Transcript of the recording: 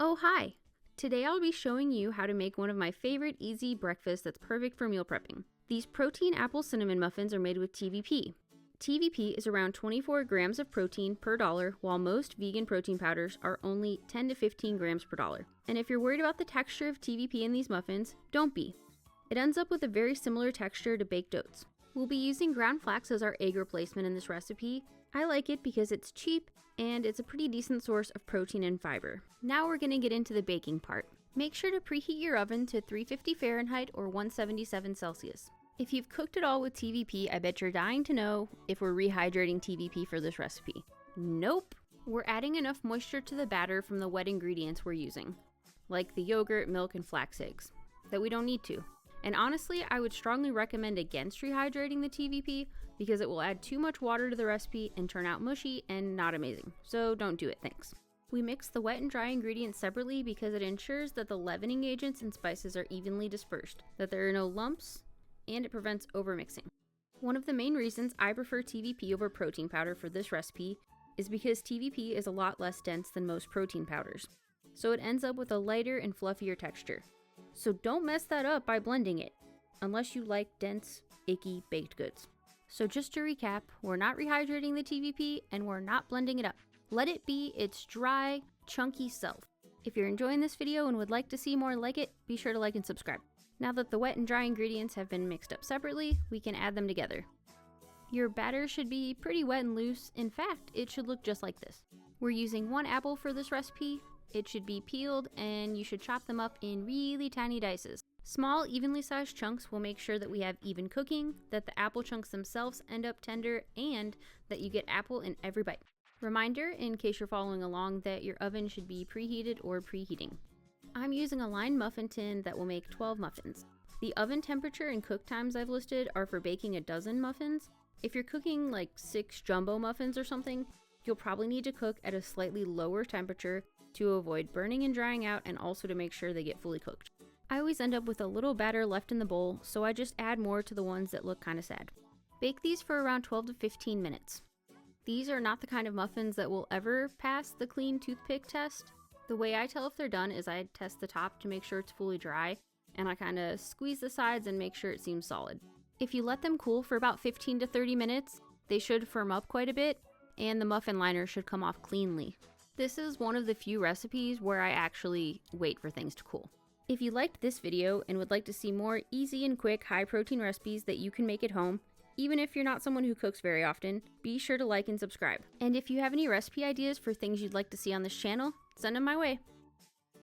Oh, hi! Today I'll be showing you how to make one of my favorite easy breakfasts that's perfect for meal prepping. These protein apple cinnamon muffins are made with TVP. TVP is around 24 grams of protein per dollar, while most vegan protein powders are only 10 to 15 grams per dollar. And if you're worried about the texture of TVP in these muffins, don't be. It ends up with a very similar texture to baked oats. We'll be using Ground Flax as our egg replacement in this recipe. I like it because it's cheap and it's a pretty decent source of protein and fiber. Now we're going to get into the baking part. Make sure to preheat your oven to 350 Fahrenheit or 177 Celsius. If you've cooked it all with TVP, I bet you're dying to know if we're rehydrating TVP for this recipe. Nope! We're adding enough moisture to the batter from the wet ingredients we're using, like the yogurt, milk, and flax eggs, that we don't need to. And honestly, I would strongly recommend against rehydrating the TVP because it will add too much water to the recipe and turn out mushy and not amazing. So don't do it, thanks. We mix the wet and dry ingredients separately because it ensures that the leavening agents and spices are evenly dispersed, that there are no lumps, and it prevents overmixing. One of the main reasons I prefer TVP over protein powder for this recipe is because TVP is a lot less dense than most protein powders, so it ends up with a lighter and fluffier texture. So don't mess that up by blending it, unless you like dense, icky baked goods. So just to recap, we're not rehydrating the TVP and we're not blending it up. Let it be its dry, chunky self. If you're enjoying this video and would like to see more like it, be sure to like and subscribe. Now that the wet and dry ingredients have been mixed up separately, we can add them together. Your batter should be pretty wet and loose. In fact, it should look just like this. We're using 1 apple for this recipe. It should be peeled and you should chop them up in really tiny dices. Small, evenly sized chunks will make sure that we have even cooking, that the apple chunks themselves end up tender, and that you get apple in every bite. Reminder, in case you're following along, that your oven should be preheated or preheating. I'm using a lined muffin tin that will make 12 muffins. The oven temperature and cook times I've listed are for baking a dozen muffins. If you're cooking like 6 jumbo muffins or something, you'll probably need to cook at a slightly lower temperature to avoid burning and drying out, and also to make sure they get fully cooked. I always end up with a little batter left in the bowl, so I just add more to the ones that look kind of sad. Bake these for around 12 to 15 minutes. These are not the kind of muffins that will ever pass the clean toothpick test. The way I tell if they're done is I test the top to make sure it's fully dry, and I kind of squeeze the sides and make sure it seems solid. If you let them cool for about 15 to 30 minutes, they should firm up quite a bit, and the muffin liner should come off cleanly. This is one of the few recipes where I actually wait for things to cool. If you liked this video and would like to see more easy and quick high protein recipes that you can make at home, even if you're not someone who cooks very often, be sure to like and subscribe. And if you have any recipe ideas for things you'd like to see on this channel, send them my way.